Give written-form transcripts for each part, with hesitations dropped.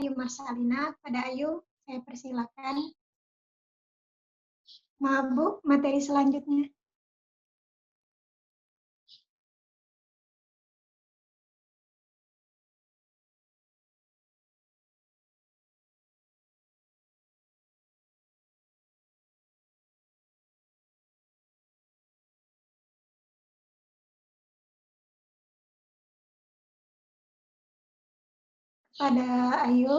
Ayu Marsalina. Pada Ayu, saya persilakan. Maaf Bu, materi selanjutnya. Pada Ayu,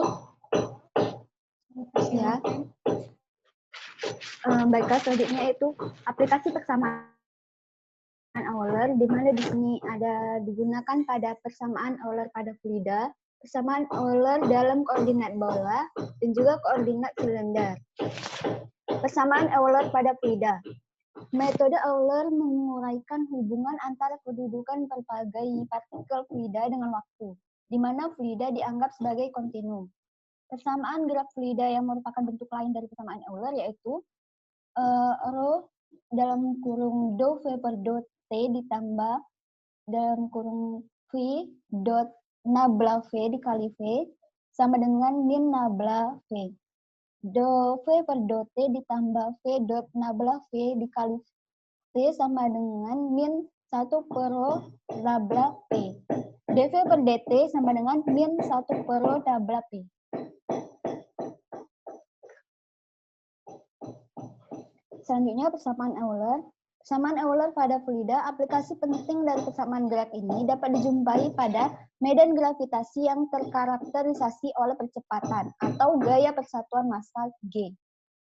Ya. Baiklah, selanjutnya itu aplikasi persamaan Euler, di mana di sini ada digunakan pada persamaan Euler pada fluida, persamaan Euler dalam koordinat bola, dan juga koordinat silinder. Persamaan Euler pada fluida. Metode Euler menguraikan hubungan antara kedudukan berbagai partikel fluida dengan waktu, di mana fluida dianggap sebagai kontinum. Persamaan gerak fluida yang merupakan bentuk lain dari persamaan Euler yaitu rho dalam kurung dou V per dou T ditambah dalam kurung V dot nabla V dikali V sama dengan min nabla V. Dou V per dou T ditambah V dot nabla V dikali V sama dengan min 1 per rho nabla P. dV per dt sama dengan min 1 per rho nabla P. Selanjutnya persamaan Euler. Persamaan Euler pada fluida, aplikasi penting dari persamaan gerak ini dapat dijumpai pada medan gravitasi yang terkarakterisasi oleh percepatan atau gaya persatuan massa G.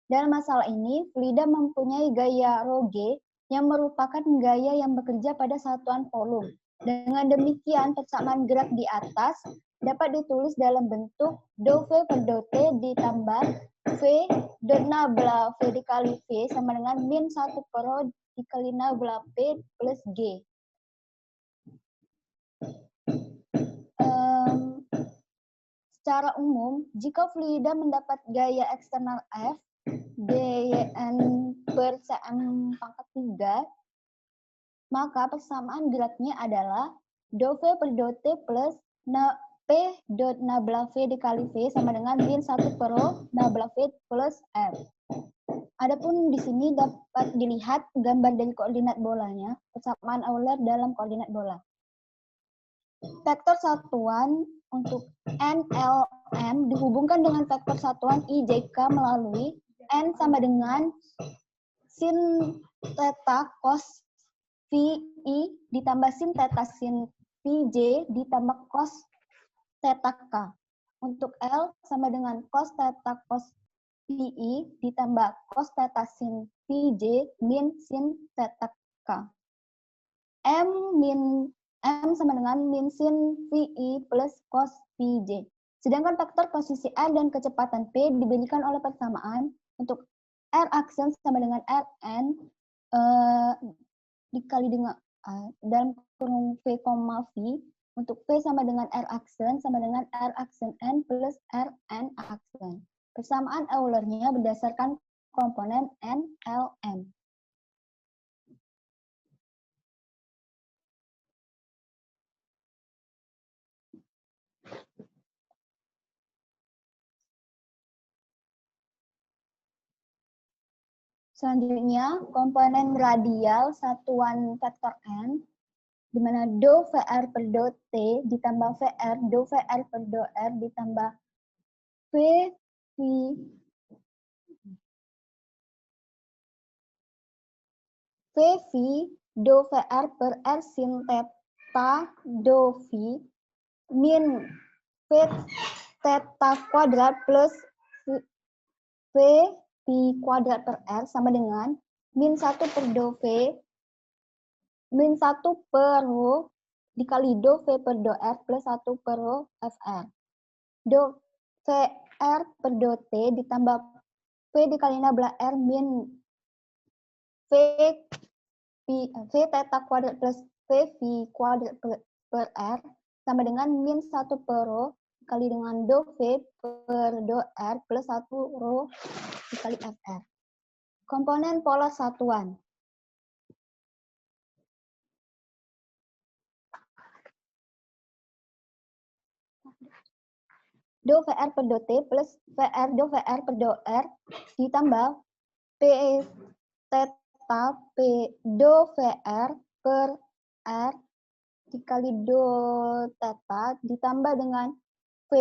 Dalam masalah ini, fluida mempunyai gaya rho G yang merupakan gaya yang bekerja pada satuan volume. Dengan demikian, persamaan gerak di atas dapat ditulis dalam bentuk dou V per dou T ditambah V dot nabla V dikali V sama dengan min 1 per rho dikali nabla P plus G. Secara umum, jika fluida mendapat gaya eksternal F, dN per cm pangkat 3, maka persamaan geraknya adalah dou V per dou T plus P dot nabla V dikali V sama dengan min 1 per rho nabla V plus M. Adapun di sini dapat dilihat gambar dari koordinat bolanya, persamaan Euler dalam koordinat bola. Vektor satuan untuk NLM dihubungkan dengan vektor satuan IJK melalui N sama dengan sin theta cos VI ditambah sin theta sin VJ ditambah cos theta K. Untuk L sama dengan cos theta cos VI ditambah cos theta sin VJ min sin theta K. M sama dengan min sin VI plus cos VJ. Sedangkan vektor posisi R dan kecepatan P diberikan oleh persamaan untuk R aksen sama dengan Rn dikali dengan dalam kurung V, V, untuk V sama dengan R aksen sama dengan R aksen N plus Rn aksen. Persamaan Eulernya berdasarkan komponen N, L, M. Selanjutnya, komponen radial satuan vektor N, di mana dou VR per dou T ditambah VR, dou VR per dou R ditambah V, V dou VR per R sin theta dou V min V theta kuadrat plus V kuadrat per R sama dengan min 1 per dou V min 1 per rho dikali dou V per dou R plus 1 per rho FR. Dou VR per dou T ditambah V dikali nabla R min V theta kuadrat plus V kuadrat per R sama dengan min 1 per rho dikali dengan dou V per dou R plus 1 rho dikali FR. Komponen pola satuan. do VR per do T plus VR do VR per do R ditambah P theta P do VR per R dikali do theta ditambah dengan V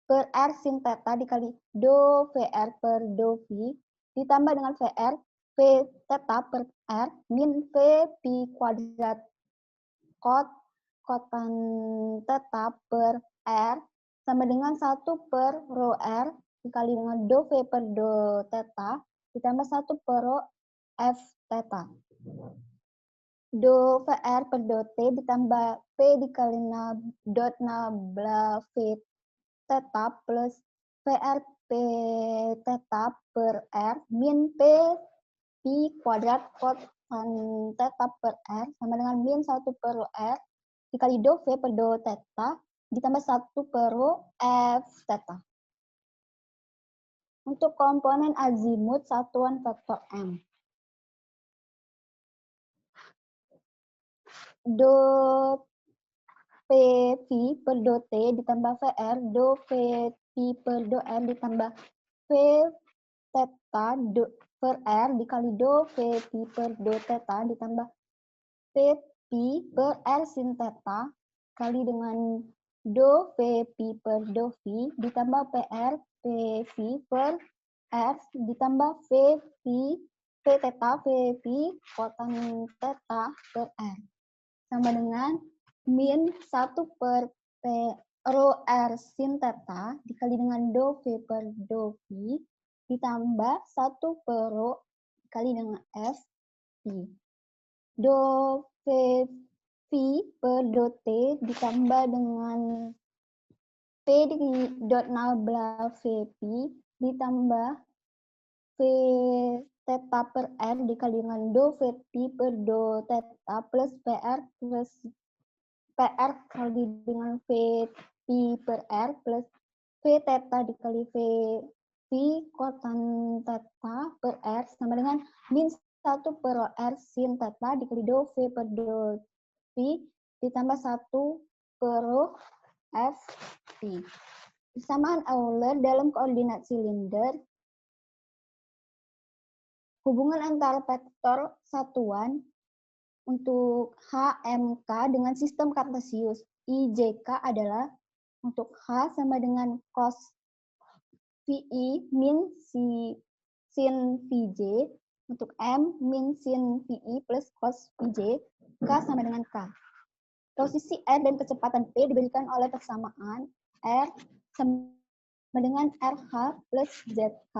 per R sin theta dikali do VR per do V ditambah dengan VR V theta per R min V pi kuadrat cot kotan theta per R sama dengan 1 per rho R dikali dengan do V per do theta ditambah 1 per rho F theta. Do VR per do T ditambah P dikali dot nabla V theta plus VR P theta per R min P pi kuadrat kotan theta per R sama dengan min 1 per rho R dikali do V per do theta ditambah 1 per rho F theta. Untuk komponen azimut satuan vektor M. Do PV per do T ditambah VR, do VP per do R ditambah V theta per R dikali do VP per do theta ditambah VP per R sin theta kali dengan do VP per do V ditambah PR PV per R ditambah VP V theta VP kotan theta per R sama dengan min 1 per P rho R sin theta dikali dengan do V per do V ditambah 1 per rho dikali dengan F V. Do V V per do T ditambah dengan P di dot nabla VP ditambah V theta per R dikali dengan do VP per do theta plus PR kali dengan VP per R plus V theta dikali V kotan theta per R sama dengan min 1 per R sin theta dikali do V per do V ditambah 1 per F V. Persamaan Euler dalam koordinat silinder. Hubungan antara vektor satuan untuk HMK dengan sistem kartesius. IJK adalah untuk H sama dengan cos VI min sin VJ, untuk M min sin VI plus cos VJ, K sama dengan K. Posisi R dan kecepatan P diberikan oleh persamaan R sama dengan RH plus ZK,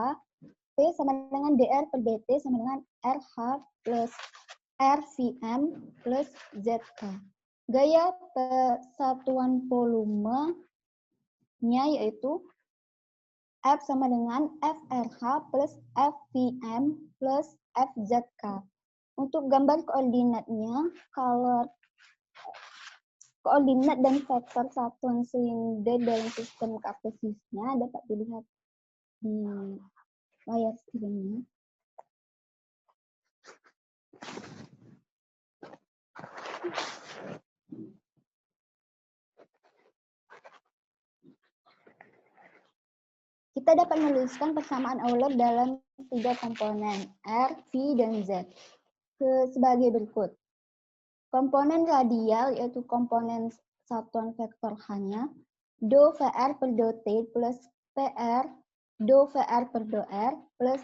P sama dengan DR per DT sama dengan RH plus RVM plus ZK. Gaya persatuan volumenya yaitu F sama dengan FRH plus FVM plus FZK. Untuk gambar koordinatnya, kalau koordinat dan vektor satuan silinder dalam sistem kartesiusnya dapat dilihat di layar screen-nya. Kita dapat menuliskan persamaan Euler dalam 3 komponen, R, V, dan Z. Sebagai berikut. Komponen radial yaitu komponen satuan vektor H-nya, do VR per do T plus PR do VR per do R plus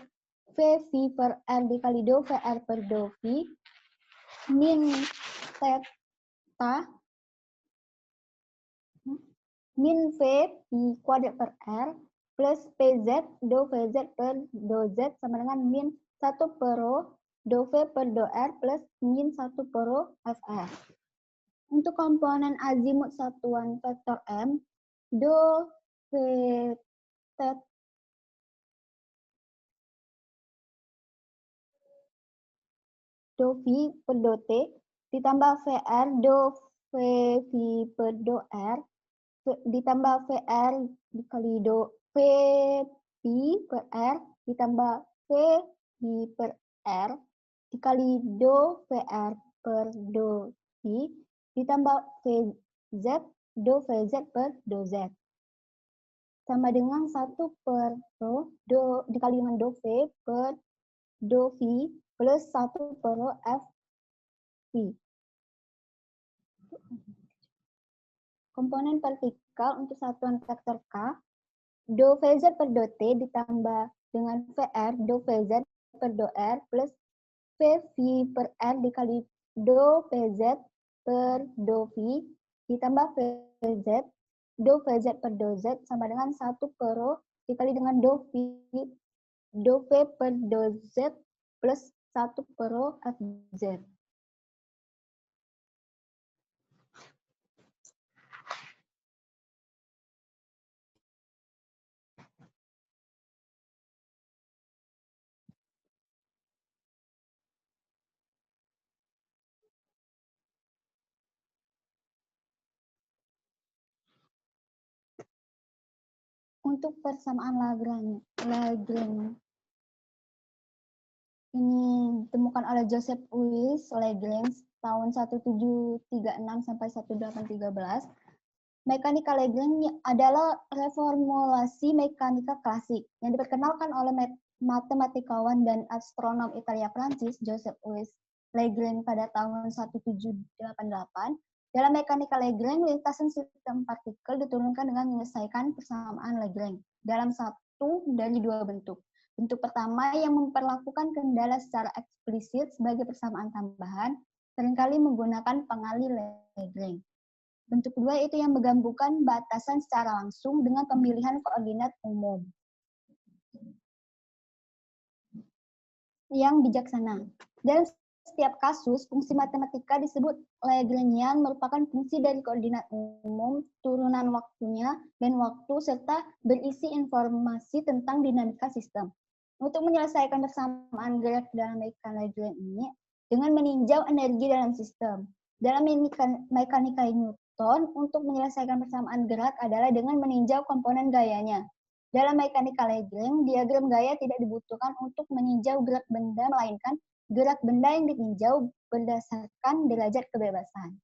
VV per R dikali do VR per do V min theta min V pi kuadrat per R plus PZ do VZ per do Z sama dengan min 1 per rho do V per do R plus min 1 per rho FR. Untuk komponen azimut satuan vektor M, do V theta do V per do T ditambah VR do VV per do R ditambah VR dikali do VP per R ditambah VP per R dikali do VR per do V ditambah VZ do VZ per do Z. sama dengan 1 per rho dikali dengan do V per do V plus 1 per rho F V. Komponen vertikal untuk satuan vektor K, do VZ per do T ditambah dengan VR do VZ per do R plus PV per R dikali do PZ per do V ditambah VZ do VZ per do Z sama dengan 1 per rho dikali dengan do V per do Z plus 1 per rho FZ. Untuk persamaan Lagrange ini ditemukan oleh Joseph Louis Lagrange tahun 1736 sampai 1813. Mekanika Lagrange adalah reformulasi mekanika klasik yang diperkenalkan oleh matematikawan dan astronom Italia Prancis Joseph Louis Lagrange pada tahun 1788. Dalam mekanika Lagrange, lintasan sistem partikel diturunkan dengan menyelesaikan persamaan Lagrange dalam satu dari dua bentuk. Bentuk pertama yang memperlakukan kendala secara eksplisit sebagai persamaan tambahan, seringkali menggunakan pengali Lagrange. Bentuk kedua itu yang menggabungkan batasan secara langsung dengan pemilihan koordinat umum yang bijaksana. Dalam setiap kasus, fungsi matematika disebut Lagrangian merupakan fungsi dari koordinat umum, turunan waktunya, dan waktu, serta berisi informasi tentang dinamika sistem. Untuk menyelesaikan persamaan gerak dalam mekanika Lagrange ini, dengan meninjau energi dalam sistem. Dalam mekanika Newton, untuk menyelesaikan persamaan gerak adalah dengan meninjau komponen gayanya. Dalam mekanika Lagrange, diagram gaya tidak dibutuhkan untuk meninjau gerak benda, melainkan gerak benda yang ditinjau berdasarkan derajat kebebasan.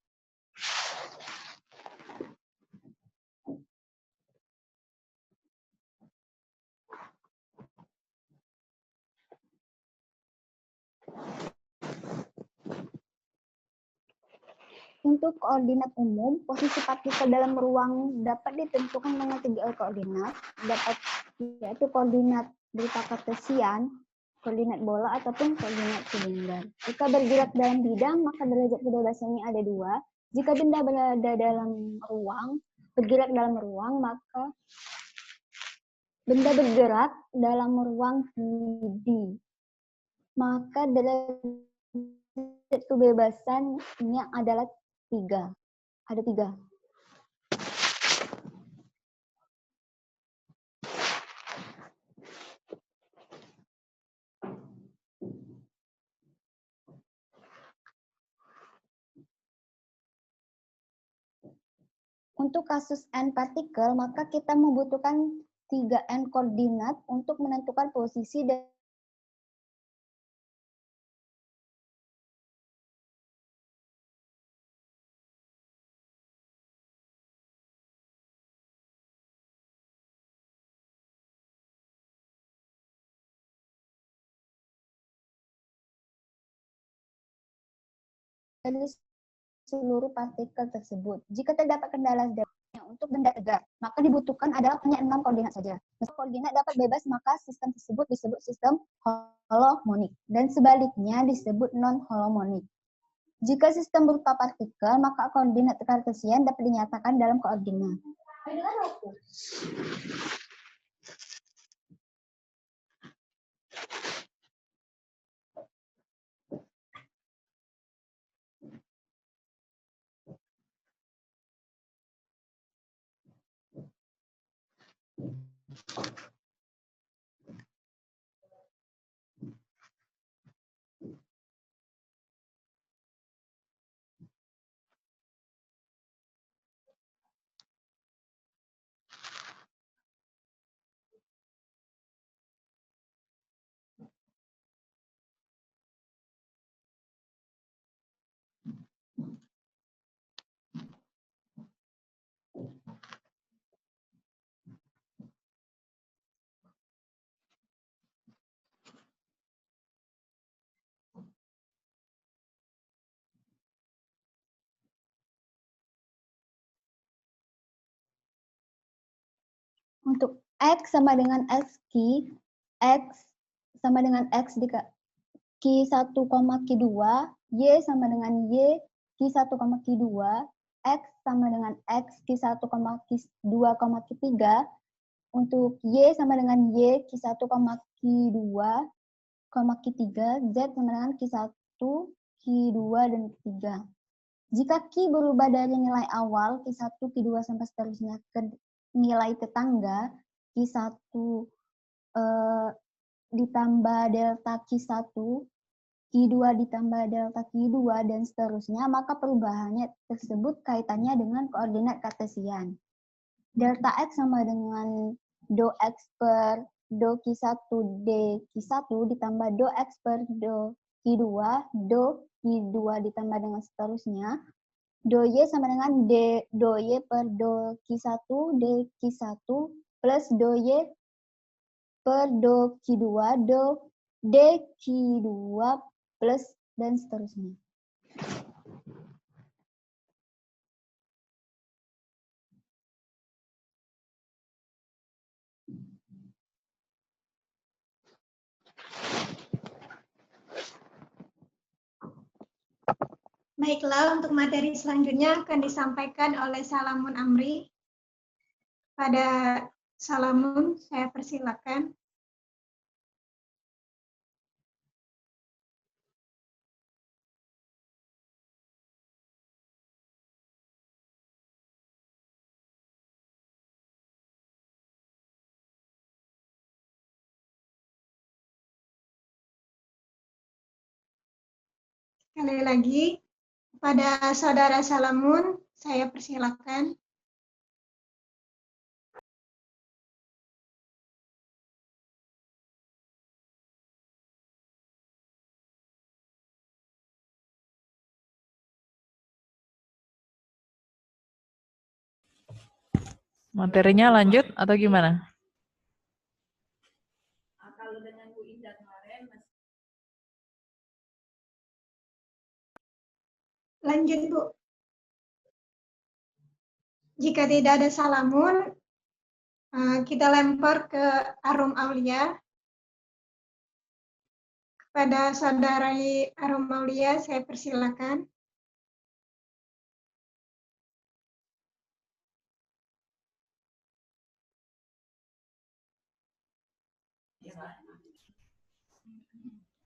Untuk koordinat umum, posisi partikel dalam ruang dapat ditentukan dengan 3 koordinat, yaitu koordinat berupa kartesian, koordinat bola, ataupun koordinat silinder. Jika bergerak dalam bidang, maka derajat kebebasannya ada 2. Jika benda berada dalam ruang, bergerak dalam ruang, maka benda bergerak dalam ruang 3D. Maka derajat kebebasannya adalah 3. Ada 3. Untuk kasus n partikel, maka kita membutuhkan 3n koordinat untuk menentukan posisi dari seluruh partikel tersebut. Jika terdapat kendala untuk benda tegak, maka dibutuhkan adalah hanya 6 koordinat saja. Meski koordinat dapat bebas, maka sistem tersebut disebut sistem holomonik, dan sebaliknya disebut non-holomonik. Jika sistem berupa partikel, maka koordinat kartesian dapat dinyatakan dalam koordinat. Untuk X sama dengan X sama dengan X Q1, Q2, Y sama dengan Y, Q1, Q2, X sama dengan X, Q1, Q2, Q3, untuk Y sama dengan Y, Q1, Q2, Q3, Z sama dengan Q1, Q2, dan Q3. Jika Q berubah dari nilai awal, Q1, Q2, sampai seterusnya ke nilai tetangga, Q1 ditambah delta Q1, Q2 ditambah delta Q2, dan seterusnya, maka perubahannya tersebut kaitannya dengan koordinat kartesian. Delta X sama dengan do X per do Q1 D Q1 ditambah do X per do Q2, do Q2 ditambah dengan seterusnya, do Y sama dengan do Y per do Q1 D Q1 plus do Y per do Q2, do D Q2 plus dan seterusnya. Baiklah, untuk materi selanjutnya akan disampaikan oleh Salamun Amri. Pada Salamun, saya persilakan. Sekali lagi, kepada Saudara Salamun, saya persilakan. Materinya lanjut atau gimana? Lanjut, Bu. Jika tidak ada Salamun, kita lempar ke Arum Aulia. Kepada Saudari Arum Aulia, saya persilakan.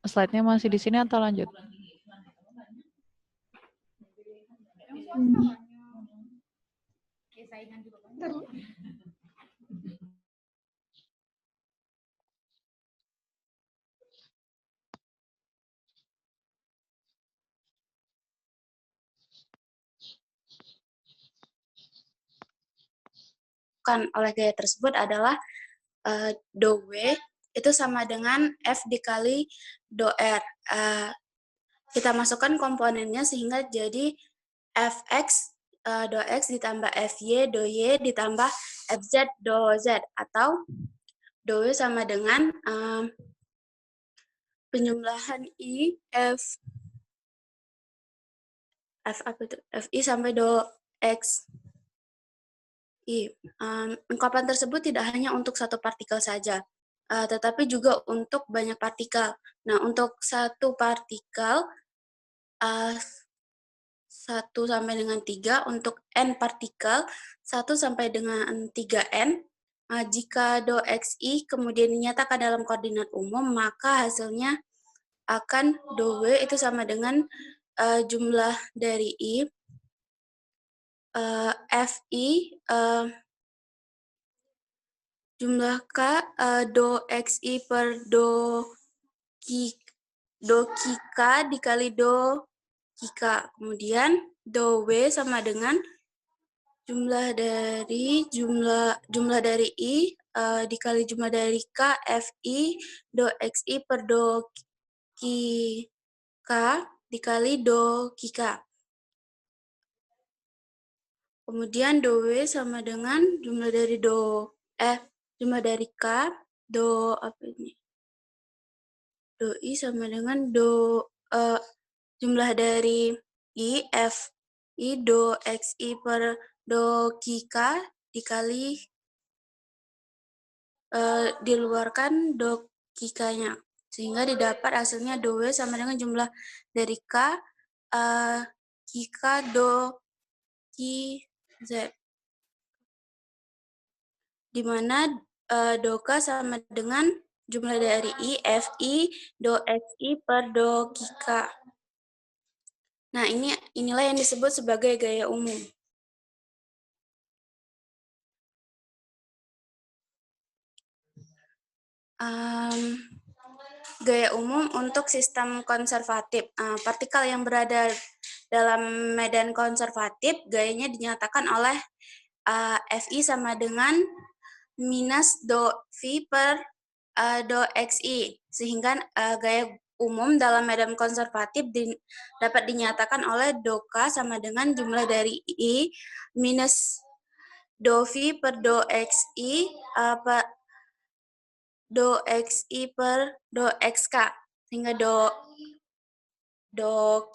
Slide-nya masih di sini atau lanjut? Oleh gaya tersebut adalah do W itu sama dengan F dikali do R. Kita masukkan komponennya sehingga jadi Fx do X ditambah Fy do Y ditambah Fz do Z, atau do W sama dengan penjumlahan I Fi sampai do X. Ungkapan tersebut tidak hanya untuk satu partikel saja, tetapi juga untuk banyak partikel. Nah, untuk satu partikel 1 sampai dengan 3, untuk N partikel 1 sampai dengan 3N. Jika do XI kemudian dinyatakan dalam koordinat umum, maka hasilnya akan do W itu sama dengan jumlah dari I, Fi, jumlah K, do XI per do K dikali do K. Kemudian do W sama dengan jumlah dari I dikali jumlah dari K, Fi, do XI per do K dikali do K. Kemudian do W sama dengan jumlah dari jumlah dari K, do I sama dengan jumlah dari I, Fi, do XI per do K dikali diluarkan do K-nya, sehingga didapat hasilnya do W sama dengan jumlah dari K, K do K Z, di mana do K sama dengan jumlah dari I, Fi do Xi per do K. Nah, inilah yang disebut sebagai gaya umum. Gaya umum untuk sistem konservatif. Partikel yang berada dalam medan konservatif, gayanya dinyatakan oleh Fi sama dengan minus do V per do Xi. Sehingga gaya umum dalam medan konservatif dapat dinyatakan oleh do K sama dengan jumlah dari I minus do V per do Xi do Xi per do Xk, sehingga do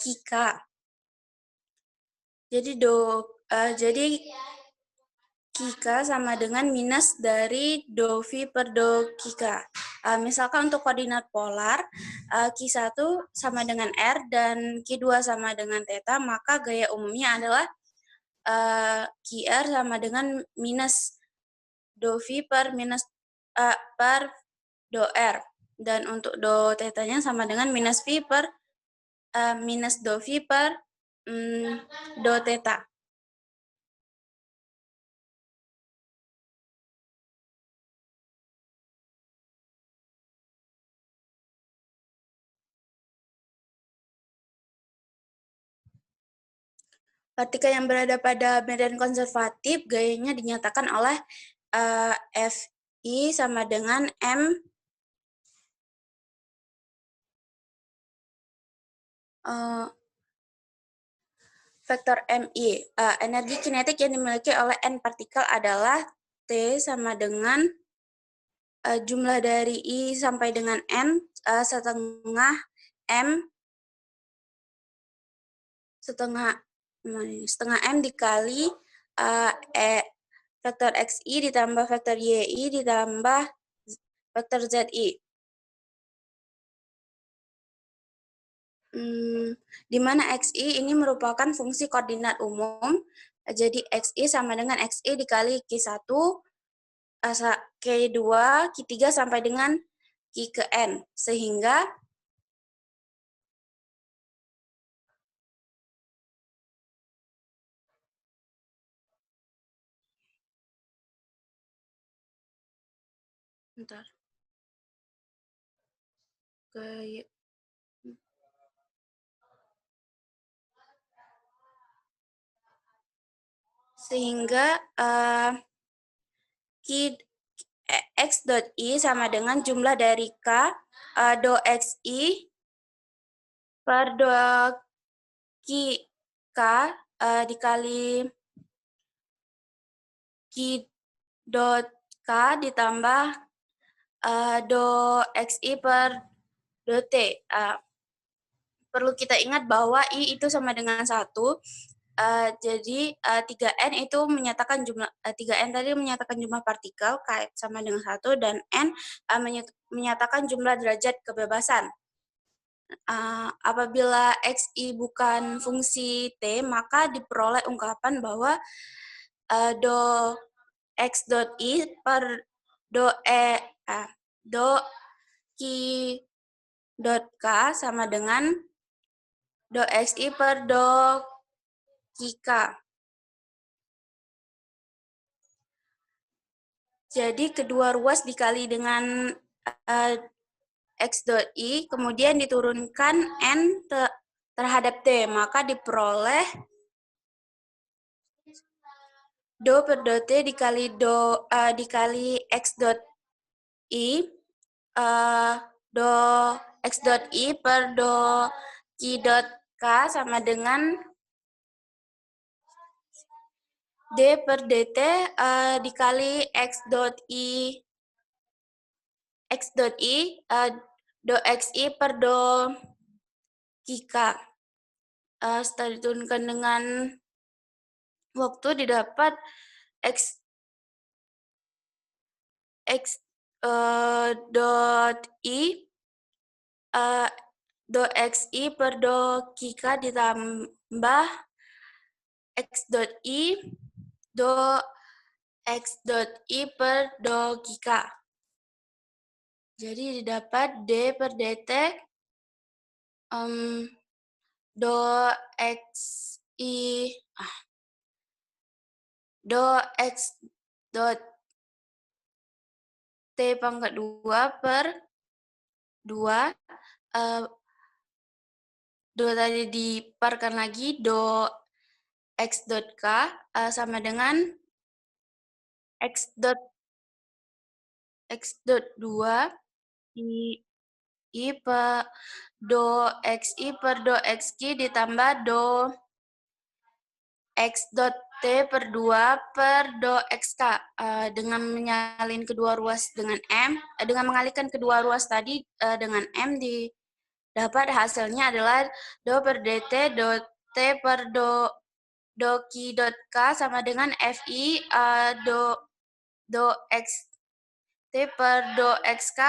Kk. Jadi Kk sama dengan minus dari do V per do Kk. Misalkan untuk koordinat polar, Q1 sama dengan R dan Q2 sama dengan theta, maka gaya umumnya adalah Qr sama dengan minus do V per do R, dan untuk do theta-nya sama dengan minus do V per do theta. Partikel yang berada pada medan konservatif, gayanya dinyatakan oleh Fi sama dengan M vektor Mi. Energi kinetik yang dimiliki oleh N partikel adalah T sama dengan jumlah dari I sampai dengan N setengah M dikali vektor Xi ditambah vektor Yi ditambah vektor Zi. Di mana Xi ini merupakan fungsi koordinat umum, jadi Xi sama dengan Xi dikali Q1, Q2, Q3 sampai dengan Q ke N, sehingga X dot I sama dengan jumlah dari K do Xi per do K dikali Q dot K ditambah do Xi per do T. Perlu kita ingat bahwa I itu sama dengan 1. Jadi 3N itu menyatakan jumlah 3N tadi menyatakan jumlah partikel K sama dengan 1, dan N menyatakan jumlah derajat kebebasan. Apabila Xi bukan fungsi T, maka diperoleh ungkapan bahwa do X dot I per do Q dot K sama dengan do Xi per do Qk. Jadi kedua ruas dikali dengan X dot I, kemudian diturunkan N terhadap T, maka diperoleh do per do T dikali X dot I, do X dot I per do Q dot K sama dengan D per dt dikali X dot I do Xi per do Qk. Setelah diturunkan dengan waktu didapat X dot i do xi per do kika ditambah x dot i do x dot i per do kika. Jadi didapat d per dt do xi do x dot t pangkat 2 per 2 do tadi diparkan lagi do x dot k sama dengan x dot 2 i per do xi per do xq ditambah do x dot t per 2 per do xk. Dengan menyalin kedua ruas dengan m, dengan mengalihkan kedua ruas tadi dengan m, dapat hasilnya adalah do per dt do t per do ki dot k sama dengan fi do x t per do xk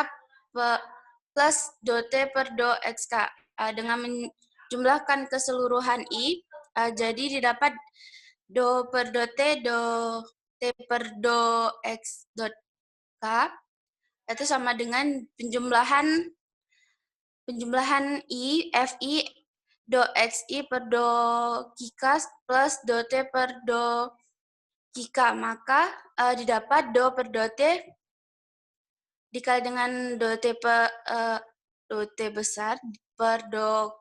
plus do t per do xk. Dengan menjumlahkan keseluruhan i, jadi didapat do per do t per do x dot k itu sama dengan penjumlahan i fi do xi per do kika plus do t per do kika, maka didapat do per do t dikali dengan do t besar per do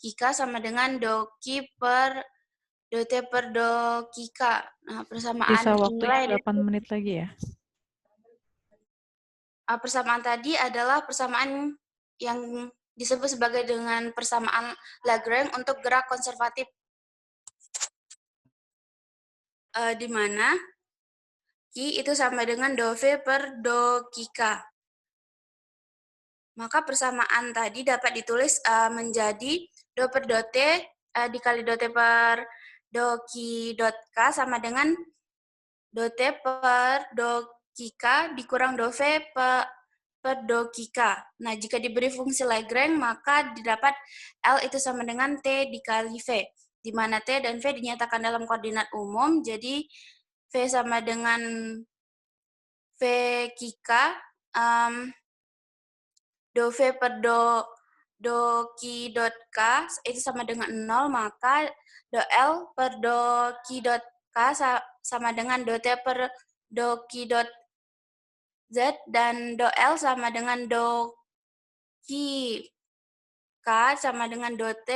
kika sama dengan do ki per do t per do kika. Nah, persamaan Sisa waktunya inilah 8 menit lagi ya. Persamaan tadi adalah persamaan yang disebut sebagai dengan persamaan Lagrange untuk gerak konservatif, di mana Ki itu sama dengan do V per do Kika. Maka persamaan tadi dapat ditulis menjadi do per do T dikali do T per do Ki dot K sama dengan do T per do Kika dikurang do V per do Kika. Nah, jika diberi fungsi Lagrange, maka didapat L itu sama dengan T dikali V, di mana T dan V dinyatakan dalam koordinat umum, jadi V sama dengan V Kika, do V per do Ki dot K itu sama dengan 0, maka do L per do Ki dot K sama dengan do T per do Ki dot Z, dan do L sama dengan do Ki K sama dengan do T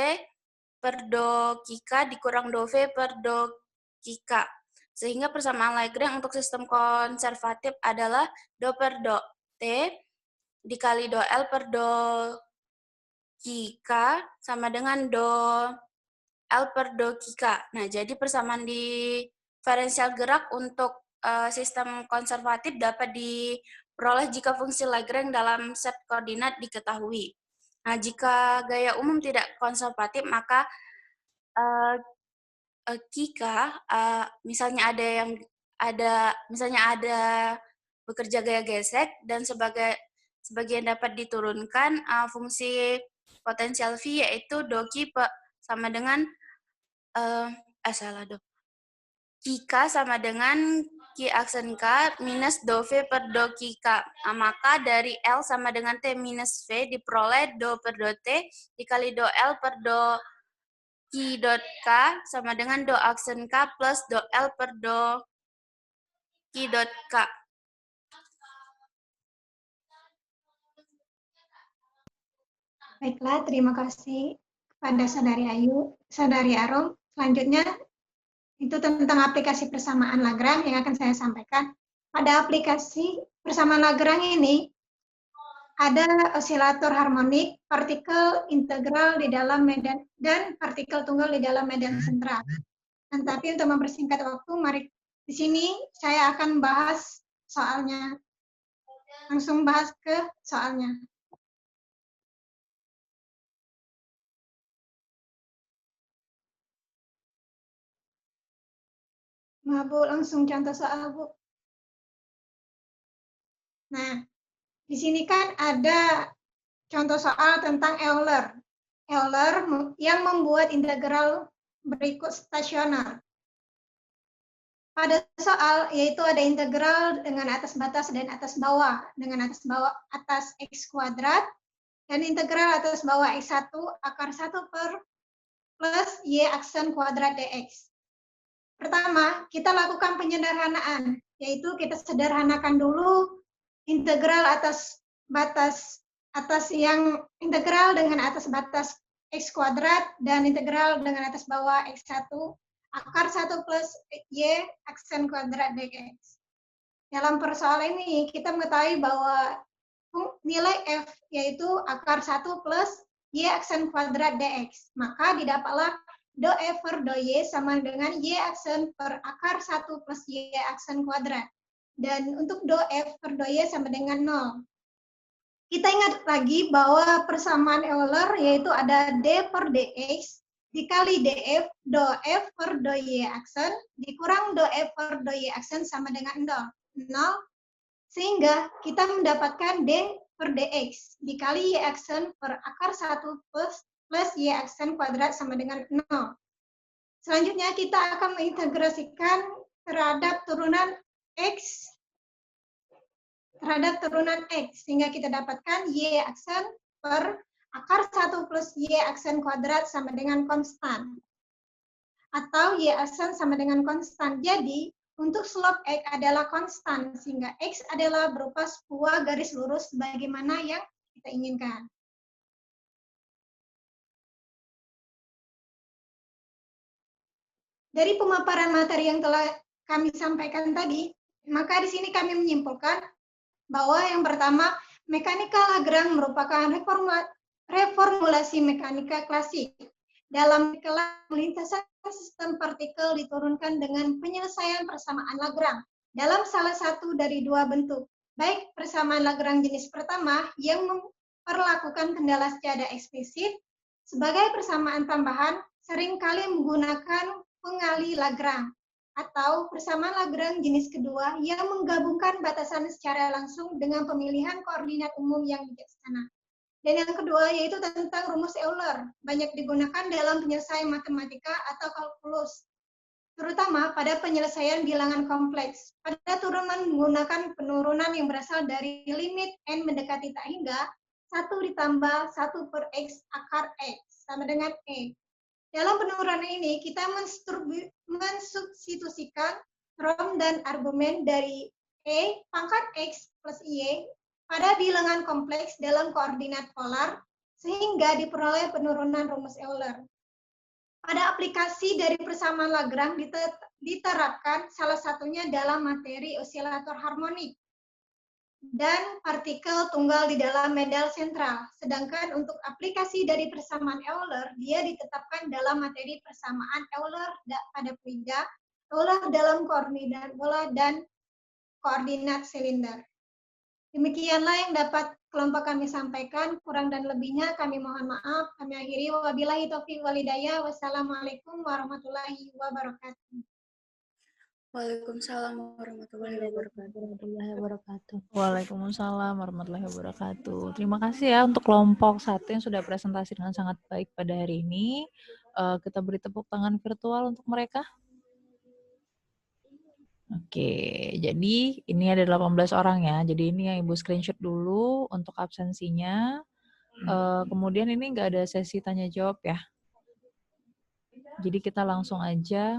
per do Kika dikurang do V per do Kika. Sehingga persamaan Lagrange untuk sistem konservatif adalah do per do T dikali do L per do Kika sama dengan do L per do Kika. Nah, jadi persamaan diferensial gerak untuk sistem konservatif dapat diperoleh jika fungsi Lagrange dalam set koordinat diketahui. Nah, jika gaya umum tidak konservatif, maka Kika, misalnya ada bekerja gaya gesek dan sebagian dapat diturunkan, fungsi potensial V yaitu do Ki sama dengan Kika sama dengan Ki aksen K minus do V per do Kika. Maka dari L sama dengan T minus V diperoleh do per do T dikali do L per do Ki dot K sama dengan do aksen K plus do L per do Ki dot K. Baiklah, terima kasih kepada Saudari Arum. Selanjutnya, itu tentang aplikasi persamaan Lagrange yang akan saya sampaikan. Pada aplikasi persamaan Lagrange ini, ada osilator harmonik, partikel integral di dalam medan, dan partikel tunggal di dalam medan sentral. Dan tapi untuk mempersingkat waktu, mari di sini saya akan bahas soalnya. Langsung bahas ke soalnya. Bu, langsung contoh soal, Bu. Nah, Di sini kan ada contoh soal tentang Euler. Euler yang membuat integral berikut stasioner. Pada soal yaitu ada integral dengan atas batas dan atas bawah. Dengan atas bawah atas x kuadrat dan integral atas bawah x1 akar 1 per plus y aksen kuadrat dx. Pertama, kita lakukan penyederhanaan, yaitu kita sederhanakan dulu integral atas batas atas yang integral dengan atas batas x kuadrat dan integral dengan atas bawah x1 akar 1 plus y aksen kuadrat dx. Dalam persoalan ini kita mengetahui bahwa nilai f yaitu akar 1 plus y aksen kuadrat dx. Maka didapatlah do f per do y sama dengan y aksen per akar 1 plus y aksen kuadrat. Dan untuk do f per do y sama dengan 0. Kita ingat lagi bahwa persamaan Euler yaitu ada d per dx dikali df do f per do y aksen dikurang do f per do y aksen sama dengan 0. Sehingga kita mendapatkan d per dx dikali y aksen per akar 1 plus y aksen kuadrat sama dengan 0. Selanjutnya kita akan mengintegrasikan terhadap turunan x sehingga kita dapatkan y aksen per akar 1 plus y aksen kuadrat sama dengan konstan atau y aksen sama dengan konstan. Jadi untuk slope x adalah konstan sehingga x adalah berupa sebuah garis lurus bagaimana yang kita inginkan. Dari pemaparan materi yang telah kami sampaikan tadi, maka di sini kami menyimpulkan bahwa yang pertama, mekanika Lagrange merupakan reformulasi mekanika klasik. Dalam lintasan sistem partikel diturunkan dengan penyelesaian persamaan Lagrange dalam salah satu dari dua bentuk, baik persamaan Lagrange jenis pertama yang memperlakukan kendala secara eksplisit, sebagai persamaan tambahan seringkali menggunakan pengali Lagrange, atau persamaan Lagrange jenis kedua yang menggabungkan batasan secara langsung dengan pemilihan koordinat umum yang bijaksana. Dan yang kedua yaitu tentang rumus Euler, banyak digunakan dalam penyelesaian matematika atau kalkulus, terutama pada penyelesaian bilangan kompleks. Pada turunan menggunakan penurunan yang berasal dari limit n mendekati tak hingga 1 ditambah 1 per x akar x sama dengan e. Dalam penurunan ini, kita mensubstitusikan rom dan argumen dari E pangkat X plus Y pada bilangan kompleks dalam koordinat polar, sehingga diperoleh penurunan rumus Euler. Pada aplikasi dari persamaan Lagrange diterapkan salah satunya dalam materi osilator harmonik dan partikel tunggal di dalam medal sentral. Sedangkan untuk aplikasi dari persamaan Euler, dia ditetapkan dalam materi persamaan Euler pada fluida, Euler dalam koordinat bola dan koordinat silinder. Demikianlah yang dapat kelompok kami sampaikan. Kurang dan lebihnya kami mohon maaf. Kami akhiri. Wabillahi taufiq wal hidayah. Wassalamualaikum warahmatullahi wabarakatuh. Waalaikumsalam warahmatullahi wabarakatuh. Waalaikumsalam warahmatullahi wabarakatuh. Terima kasih ya untuk kelompok 1 yang sudah presentasi dengan sangat baik pada hari ini. Kita beri tepuk tangan virtual untuk mereka. Oke, jadi ini ada 18 orang ya. Jadi ini yang Ibu screenshot dulu untuk absensinya. Kemudian ini nggak ada sesi tanya jawab ya. Jadi kita langsung aja.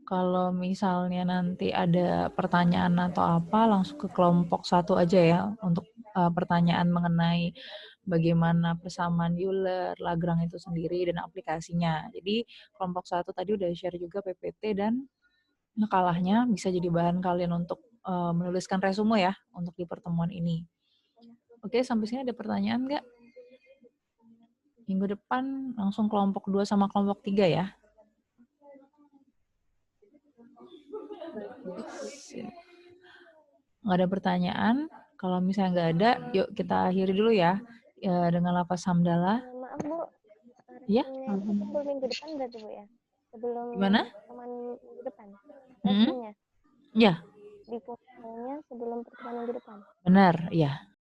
Kalau misalnya nanti ada pertanyaan atau apa, langsung ke kelompok 1 aja ya untuk pertanyaan mengenai bagaimana persamaan Euler, Lagrange itu sendiri dan aplikasinya. Jadi kelompok 1 tadi udah share juga PPT dan kalahnya bisa jadi bahan kalian untuk menuliskan resume ya untuk di pertemuan ini. Oke, sampai sini ada pertanyaan nggak? Minggu depan langsung kelompok 2 sama kelompok 3 ya. Nggak ada pertanyaan. Kalau misalnya nggak ada, yuk kita akhiri dulu ya dengan lafaz hamdalah. Maaf Bu, Ya. sebelum minggu depan berarti Bu ya? Sebelum Gimana? teman minggu depan. Ya. Di semuanya sebelum pertemuan minggu depan. Benar, ya.